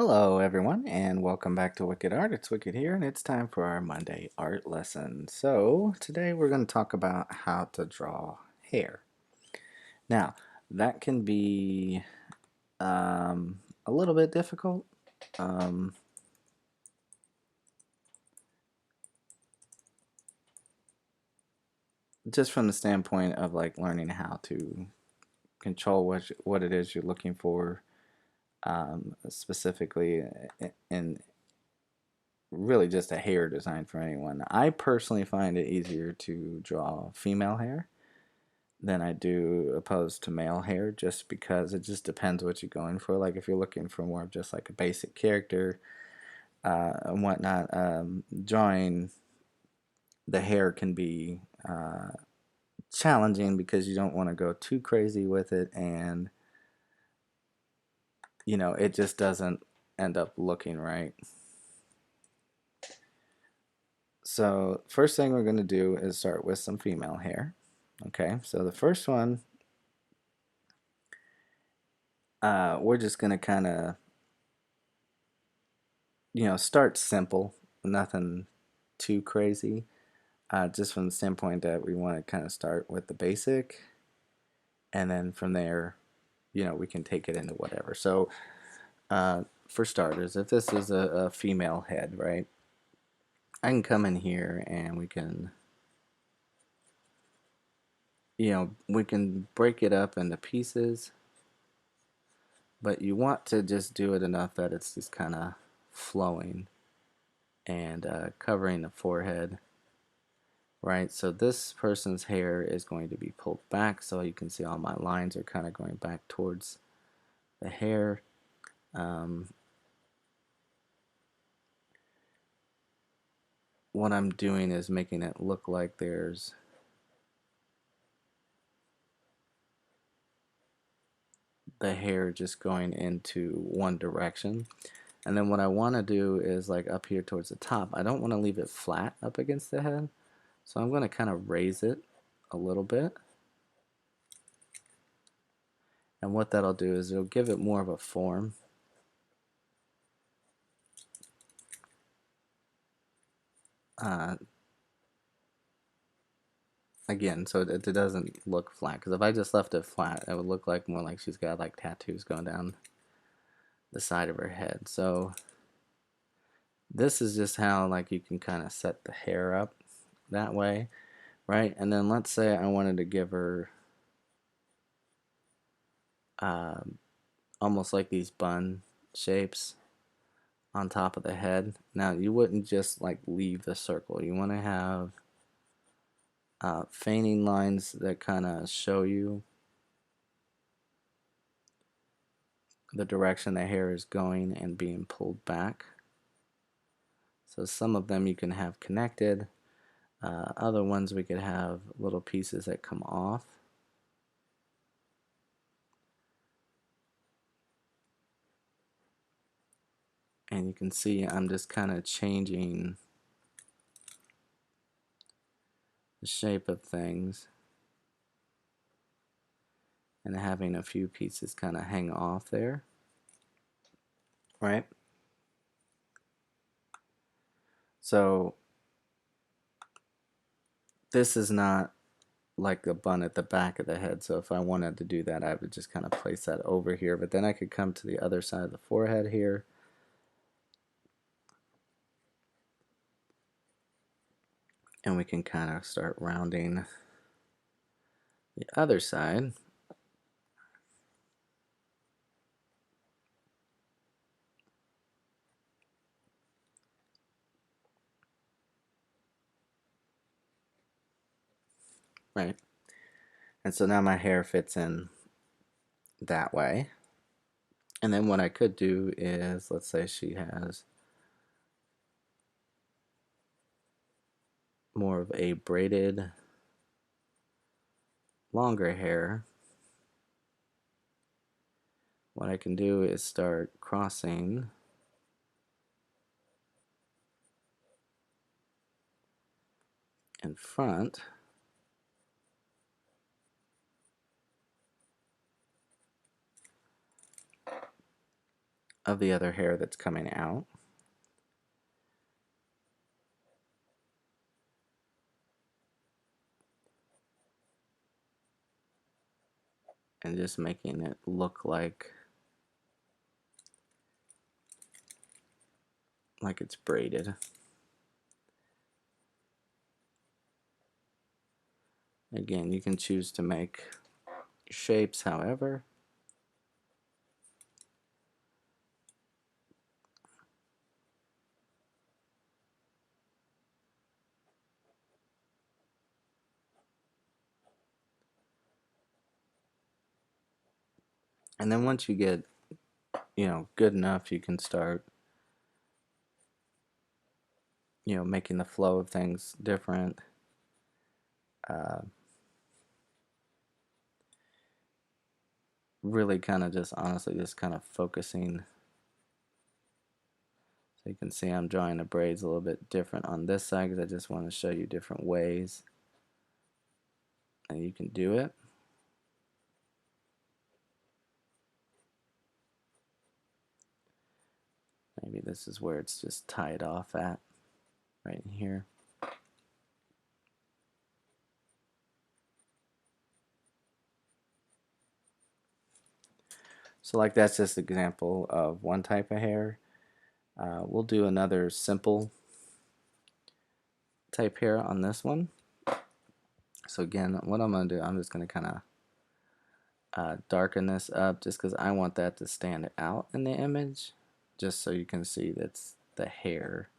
Hello, everyone, and welcome back to Wicked Art. It's Wicked here, and it's time for our Monday art lesson. So, today we're going to talk about how to draw hair. Now, that can be a little bit difficult. Um, just from the standpoint of like learning how to control what it is you're looking for, specifically in really just a hair design for anyone. I personally find it easier to draw female hair than I do opposed to male hair, just because it just depends what you're going for. Like if you're looking for more of just like a basic character and whatnot, drawing the hair can be challenging because you don't want to go too crazy with it, and it just doesn't end up looking right. So first thing we're going to do is start with some female hair. Okay, so the first one, we're just going to kind of start simple, nothing too crazy. Just from the standpoint that we want to kind of start with the basic, and then from there, we can take it into whatever. So, for starters, if this is a female head, right, I can come in here and we can break it up into pieces, but you want to just do it enough that it's just kind of flowing and covering the forehead. Right, so this person's hair is going to be pulled back, so you can see all my lines are kind of going back towards the hair. What I'm doing is making it look like there's the hair just going into one direction. And then what I want to do is like up here towards the top, I don't want to leave it flat up against the head. So I'm going to kind of raise it a little bit. And what that'll do is it'll give it more of a form. Again, so it doesn't look flat, because if I just left it flat, it would look like more like she's got like tattoos going down the side of her head. So this is just how like you can kind of set the hair up that way, right? And then let's say I wanted to give her um, almost like these bun shapes on top of the head. Now you wouldn't just like leave the circle. You want to have feigning lines that kind of show you the direction the hair is going and being pulled back. So some of them you can have connected. Other ones we could have little pieces that come off. And you can see I'm just kind of changing the shape of things and having a few pieces kind of hang off there, right? So this is not like a bun at the back of the head, so if I wanted to do that, I would just kind of place that over here, but then I could come to the other side of the forehead here, and we can kind of start rounding the other side. Right, and so now my hair fits in that way. And then what I could do is, let's say she has more of a braided, longer hair. What I can do is start crossing in front. of the other hair that's coming out. And just making it look like it's braided. Again, you can choose to make shapes however. And then once you get, good enough, you can start, making the flow of things different. Really kind of just honestly just kind of focusing. So you can see I'm drawing the braids a little bit different on this side because I just want to show you different ways that you can do it. Maybe this is where it's just tied off at, right in here. So like that's just an example of one type of hair. We'll do another simple type hair on this one. So again, what I'm going to do, I'm just going to kind of darken this up just because I want that to stand out in the image, just so you can see that's the hair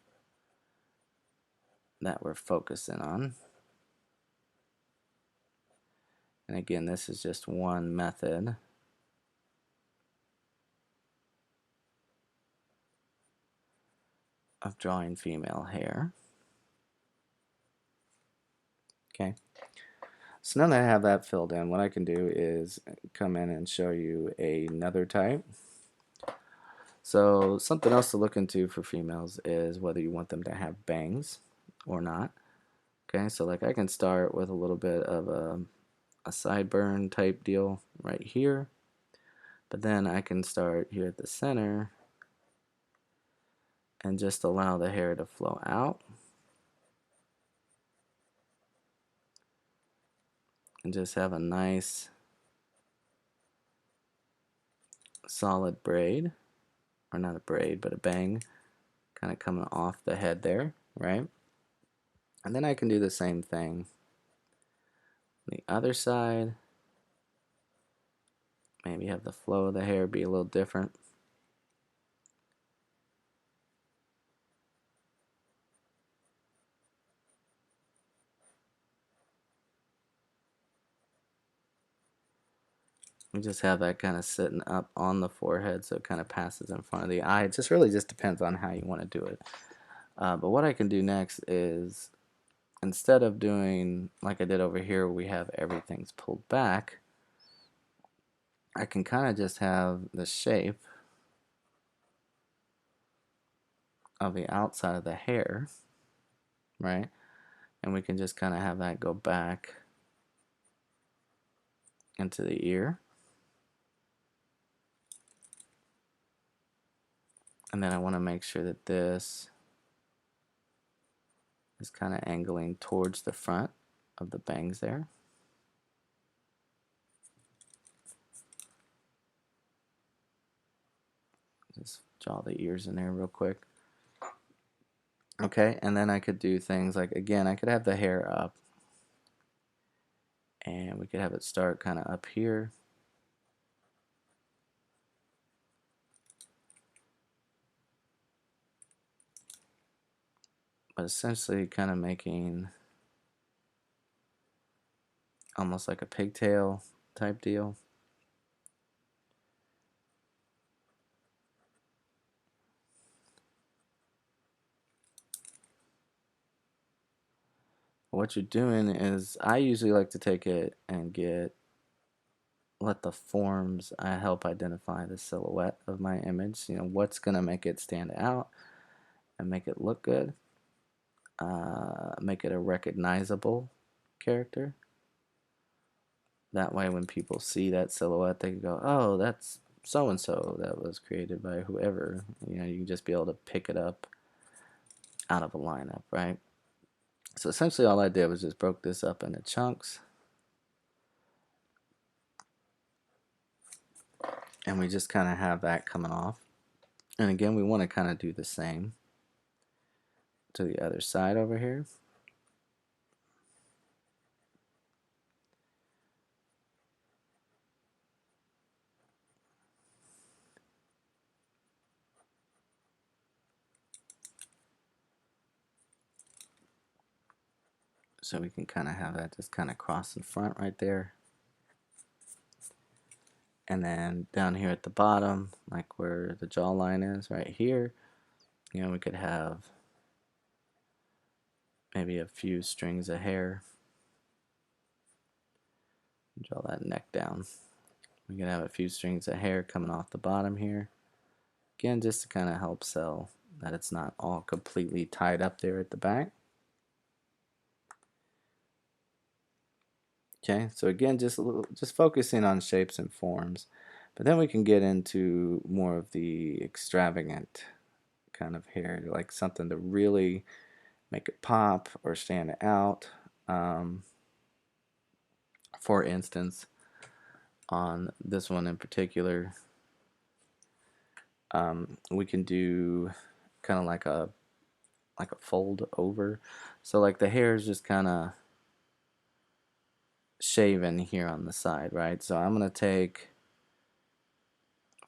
that we're focusing on. And again, this is just one method of drawing female hair. Okay. So now that I have that filled in, what I can do is come in and show you another type. So something else to look into for females is whether you want them to have bangs or not. Okay, so like I can start with a little bit of a sideburn type deal right here, but then I can start here at the center and just allow the hair to flow out and just have a nice solid braid, or not a braid but a bang kind of coming off the head there, right? And then I can do the same thing on the other side. Maybe have the flow of the hair be a little different. We just have that kind of sitting up on the forehead so it kind of passes in front of the eye. It just really just depends on how you want to do it. But what I can do next is, instead of doing like I did over here where we have everything's pulled back, I can kind of just have the shape of the outside of the hair, right? And we can just kind of have that go back into the ear. And then I want to make sure that this is kind of angling towards the front of the bangs there. Just draw the ears in there real quick. Okay, and then I could do things like, again, I could have the hair up, and we could have it start kind of up here. But essentially kind of making almost like a pigtail type deal. What you're doing is, I usually like to take it and let the forms help identify the silhouette of my image. What's going to make it stand out and make it look good, make it a recognizable character. That way when people see that silhouette, they can go, oh, that's so and so that was created by whoever. You know, you can just be able to pick it up out of a lineup, right? So essentially all I did was just broke this up into chunks, and we just kind of have that coming off. And again, we want to kind of do the same to the other side over here. So we can kind of have that just kind of cross in front right there. And then down here at the bottom, like where the jawline is right here, you know, we could have maybe a few strings of hair. Draw that neck down. We can have a few strings of hair coming off the bottom here. Again, just to kind of help sell that it's not all completely tied up there at the back. Okay, so again, just focusing on shapes and forms, but then we can get into more of the extravagant kind of hair, like something to really make it pop or stand out. For instance, on this one in particular, we can do kind of like a fold over, so like the hair is just kind of shaven here on the side, right? So I'm gonna take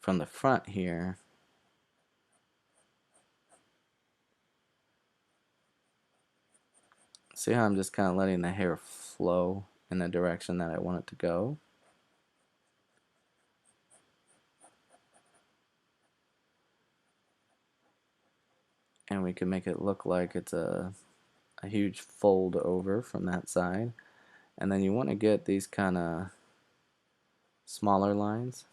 from the front here, see how I'm just kind of letting the hair flow in the direction that I want it to go. And we can make it look like it's a huge fold over from that side. And then you want to get these kind of smaller lines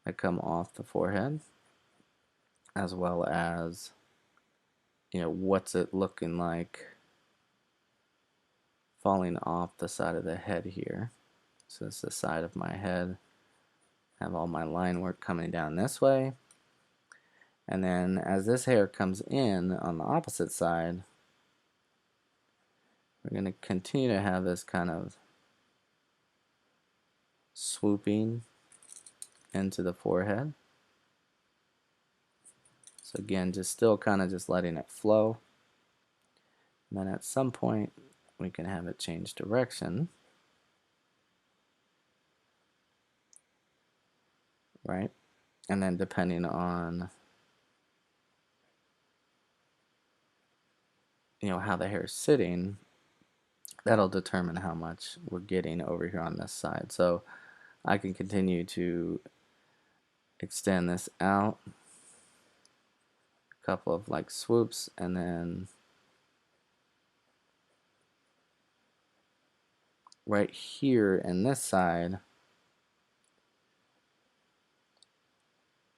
that come off the forehead, as well as, you know, what's it looking like falling off the side of the head here. So it's the side of my head. I have all my line work coming down this way. And then as this hair comes in on the opposite side, we're going to continue to have this kind of swooping into the forehead. So again, just still kind of just letting it flow. And then at some point, we can have it change direction. Right? And then depending on, you know, how the hair is sitting, that'll determine how much we're getting over here on this side. So I can continue to extend this out, a couple of like swoops, and then right here in this side,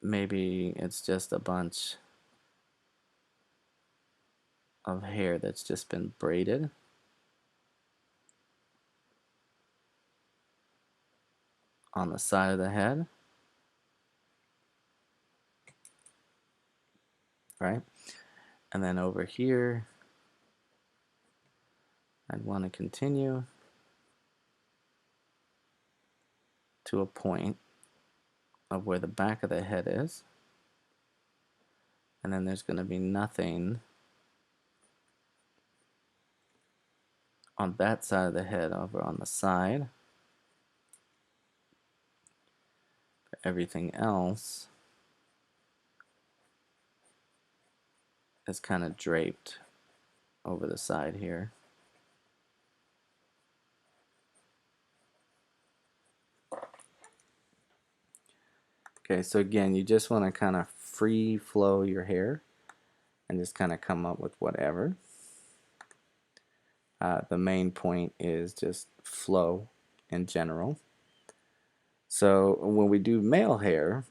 maybe it's just a bunch of hair that's just been braided. On the side of the head, right? And then over here, I'd want to continue to a point of where the back of the head is. And then there's going to be nothing on that side of the head over on the side. Everything else is kind of draped over the side here. Okay, so again, you just want to kind of free flow your hair and just kind of come up with whatever. The main point is just flow in general. So when we do male hair,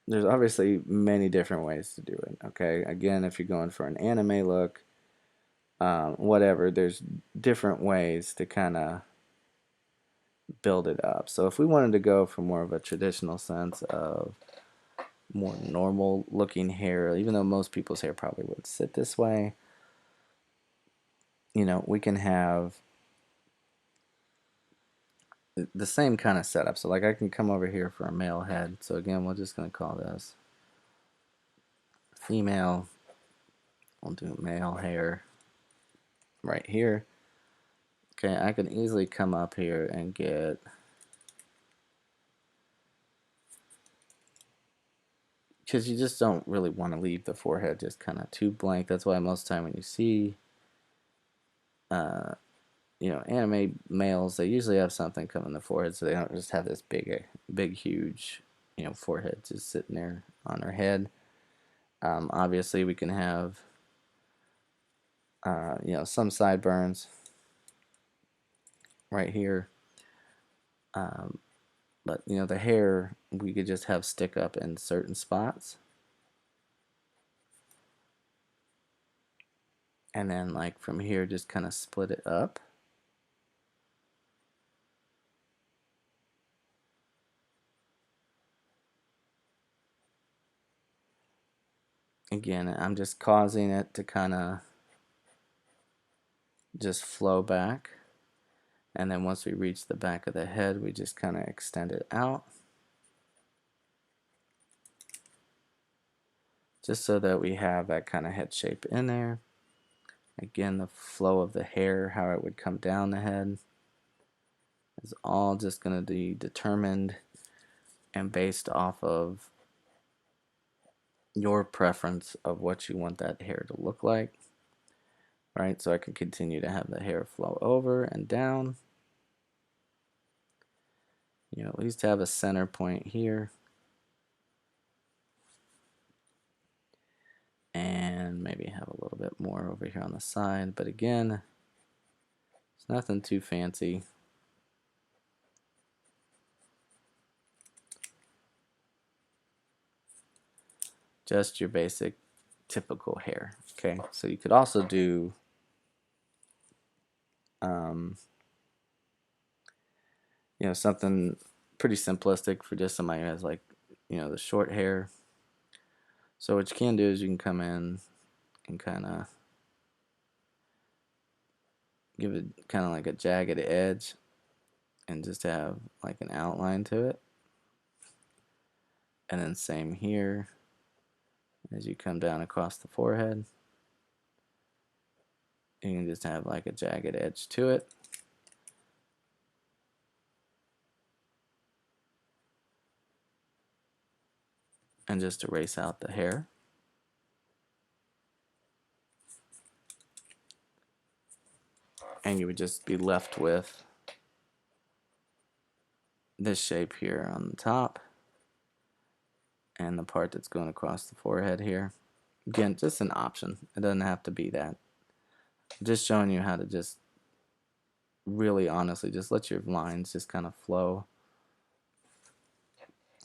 there's obviously many different ways to do it. Okay, again, if you're going for an anime look, whatever, there's different ways to kind of build it up. So if we wanted to go for more of a traditional sense of more normal looking hair, even though most people's hair probably would sit this way, we can have the same kind of setup. So like I can come over here for a male head. So again, we're just going to call this female. We'll do male hair right here. Okay, I can easily come up here and get because you just don't really want to leave the forehead just kind of too blank. That's why most of the time when you see anime males, they usually have something come in the forehead, so they don't just have this big, huge, forehead just sitting there on their head. Obviously, we can have, some sideburns right here. But, the hair, we could just have stick up in certain spots. And then, like, from here, just kind of split it up. Again, I'm just causing it to kind of just flow back. And then once we reach the back of the head, we just kind of extend it out. Just so that we have that kind of head shape in there. Again, the flow of the hair, how it would come down the head, is all just going to be determined and based off of your preference of what you want that hair to look like. Right, so I can continue to have the hair flow over and down. At least have a center point here. And maybe have a little bit more over here on the side. But again, it's nothing too fancy. Just your basic typical hair. Okay, so you could also do something pretty simplistic for just somebody who has like the short hair. So what you can do is you can come in and kind of give it kind of like a jagged edge and just have like an outline to it. And then same here as you come down across the forehead. You can just have like a jagged edge to it. And just erase out the hair. And you would just be left with this shape here on the top and the part that's going across the forehead here. Again, just an option. It doesn't have to be that. Just showing you how to just really honestly just let your lines just kind of flow,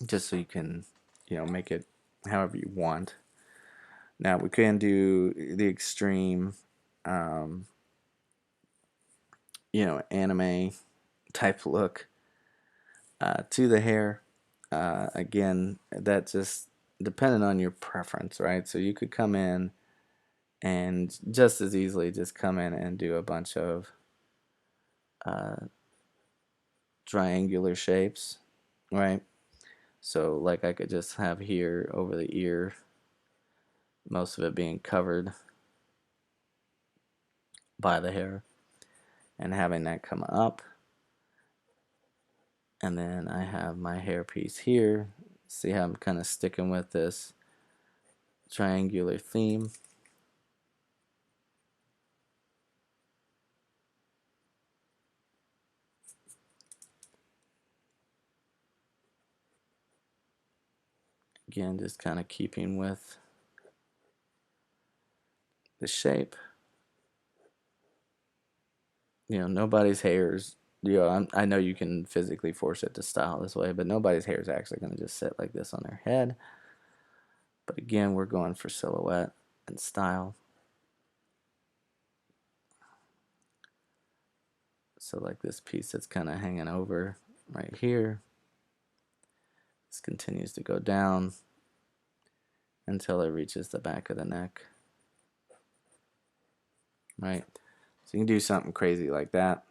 just so you can make it however you want. Now we can do the extreme anime type look to the hair. Again, that just depending on your preference, right? So you could come in and just as easily just come in and do a bunch of triangular shapes, right? So like I could just have here over the ear, most of it being covered by the hair, and having that come up. And then I have my hair piece here. See how I'm kind of sticking with this triangular theme. Again, just kind of keeping with the shape. Nobody's hairs, I know you can physically force it to style this way, but nobody's hair is actually going to just sit like this on their head. But again, we're going for silhouette and style. So like this piece that's kind of hanging over right here, this continues to go down until it reaches the back of the neck, right? So you can do something crazy like that.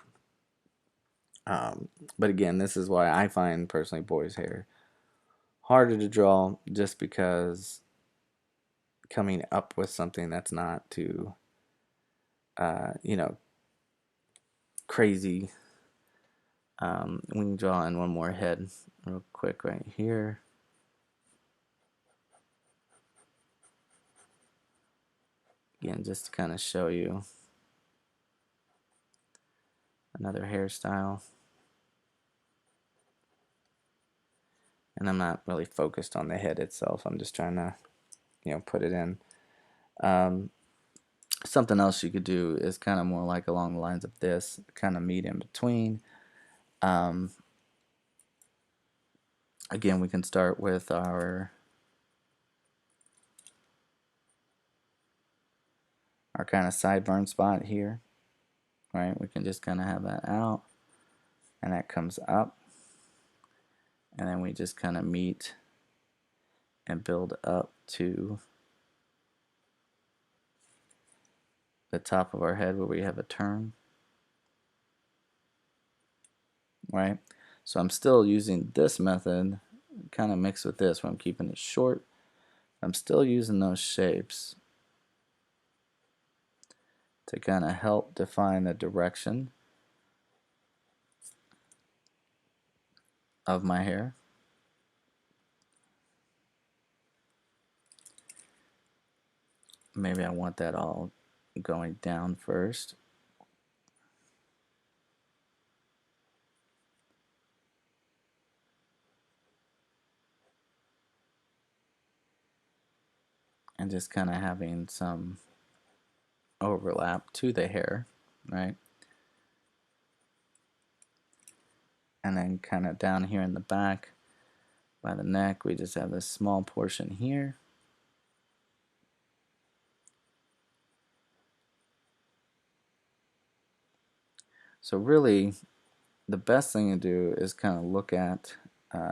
But again, this is why I find personally boys' hair harder to draw, just because coming up with something that's not too, you know, crazy. We can draw in one more head real quick right here. Again, just to kind of show you another hairstyle. And I'm not really focused on the head itself. I'm just trying to, put it in. Something else you could do is kind of more like along the lines of this, kind of meet in between. Again, we can start with our kind of sideburn spot here, right? We can just kind of have that out, and that comes up, and then we just kind of meet and build up to the top of our head where we have a turn, right? So I'm still using this method kind of mixed with this where I'm keeping it short. I'm still using those shapes to kind of help define the direction of my hair. Maybe I want that all going down first. And just kind of having some overlap to the hair, right? And then kind of down here in the back by the neck, we just have this small portion here. So really, the best thing to do is kind of look at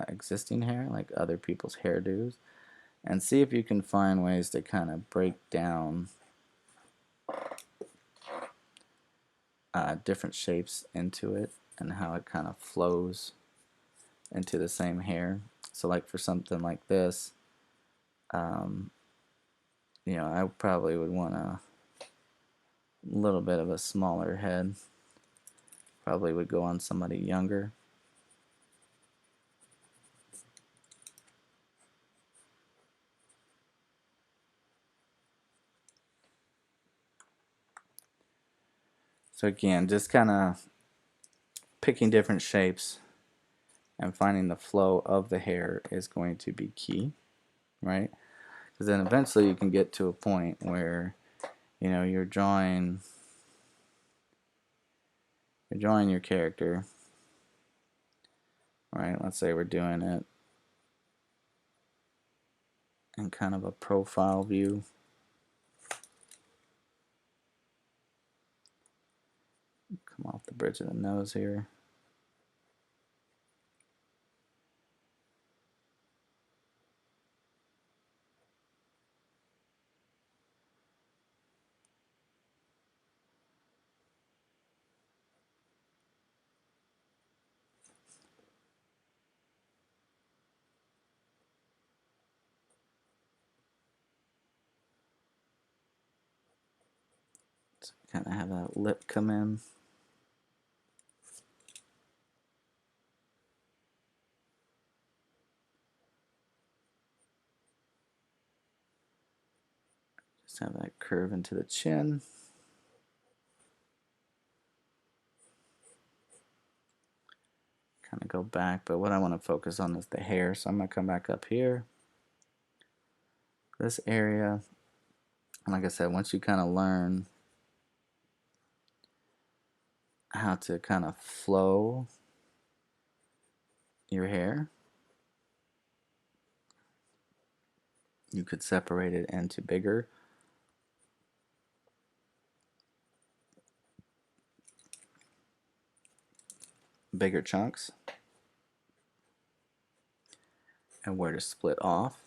existing hair, like other people's hairdos, and see if you can find ways to kind of break down different shapes into it and how it kind of flows into the same hair. So like for something like this, I probably would want a little bit of a smaller head. Probably would go on somebody younger. So again, just kind of picking different shapes and finding the flow of the hair is going to be key, right? Because then eventually you can get to a point where you're drawing your character, right? Let's say we're doing it in kind of a profile view. Come off the bridge of the nose here. So kind of have that lip come in. Just have that curve into the chin. Kind of go back, but what I want to focus on is the hair. So I'm going to come back up here, this area. And like I said, once you kind of learn how to kind of flow your hair, you could separate it into bigger bigger chunks and where to split off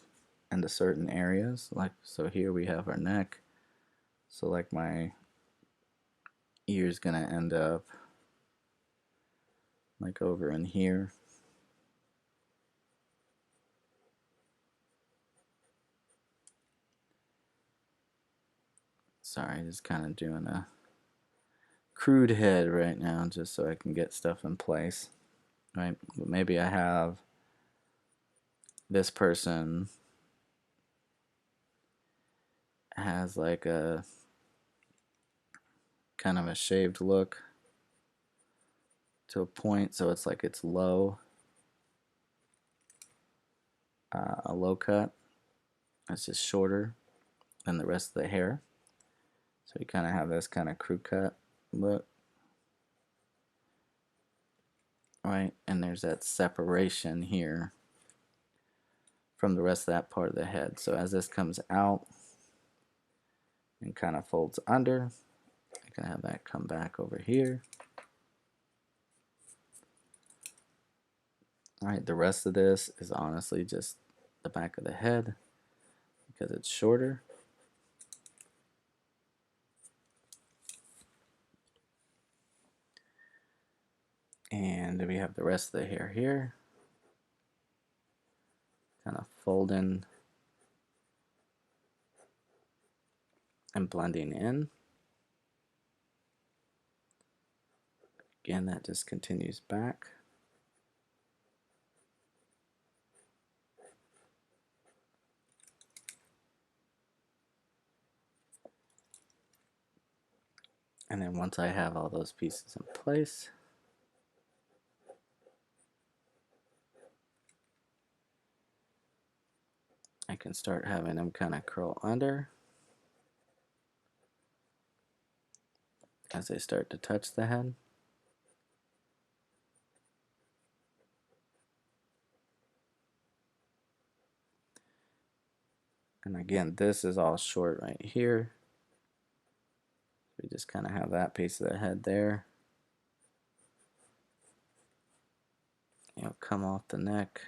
into certain areas. Like, so here we have our neck. So like my ear's gonna end up like over in here. Sorry, just kind of doing a crude head right now just so I can get stuff in place. Right? But maybe I have this person has like a kind of a shaved look to a point, so it's like it's low, a low cut. It's just shorter than the rest of the hair. So you kind of have this kind of crew cut look, right? And there's that separation here from the rest of that part of the head. So as this comes out and kind of folds under, I can have that come back over here. All right, the rest of this is honestly just the back of the head because it's shorter. And we have the rest of the hair here, kind of folding and blending in. Again, that just continues back. And then once I have all those pieces in place, I can start having them kind of curl under as they start to touch the head. And again, this is all short right here. We just kind of have that piece of the head there. Come off the neck.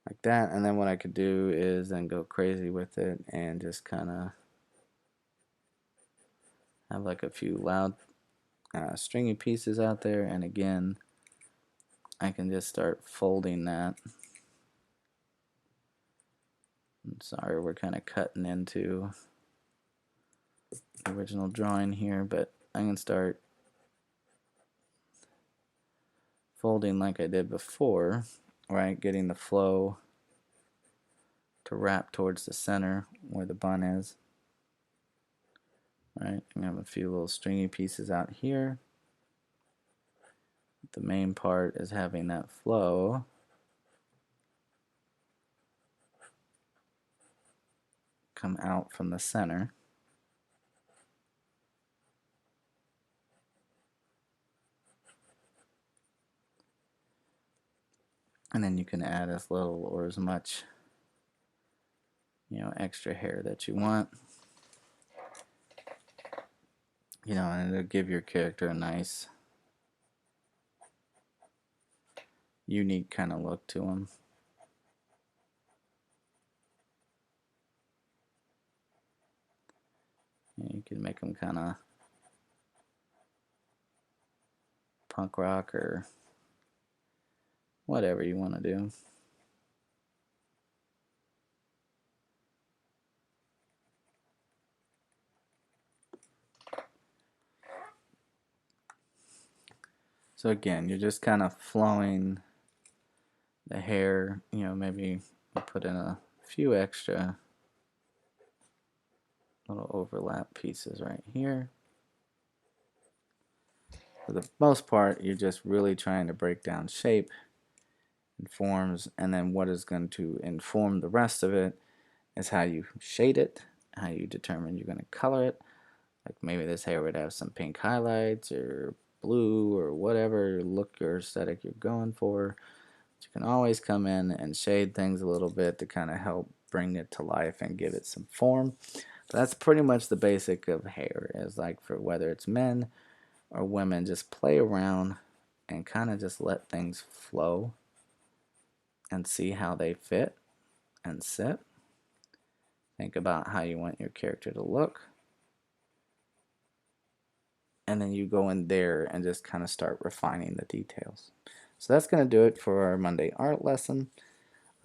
Like that, and then what I could do is then go crazy with it and just kind of have like a few loud stringy pieces out there, and again I can just start folding that. I'm sorry, we're kind of cutting into the original drawing here, but I can start folding like I did before, right? Getting the flow to wrap towards the center where the bun is, right? I have a few little stringy pieces out here. The main part is having that flow come out from the center. And then you can add as little or as much, extra hair that you want. And it'll give your character a nice, unique kind of look to them. You can make them kind of punk rock or whatever you want to do. So again, you're just kind of flowing the hair, maybe put in a few extra little overlap pieces right here. For the most part, you're just really trying to break down shape and forms, and then what is going to inform the rest of it is how you shade it, how you determine you're going to color it. Like maybe this hair would have some pink highlights or blue or whatever look or aesthetic you're going for. But you can always come in and shade things a little bit to kind of help bring it to life and give it some form. That's pretty much the basic of hair. Is like for whether it's men or women, just play around and kind of just let things flow and see how they fit and sit. Think about how you want your character to look. And then you go in there and just kind of start refining the details. So that's going to do it for our Monday art lesson.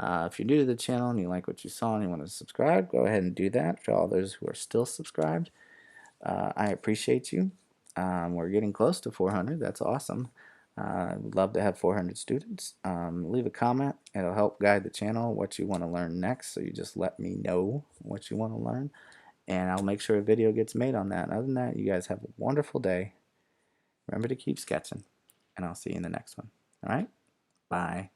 If you're new to the channel and you like what you saw and you want to subscribe, go ahead and do that. For all those who are still subscribed, I appreciate you. We're getting close to 400. That's awesome. I'd love to have 400 students. Leave a comment. It'll help guide the channel what you want to learn next. So you just let me know what you want to learn, and I'll make sure a video gets made on that. Other than that, you guys have a wonderful day. Remember to keep sketching, and I'll see you in the next one. All right? Bye.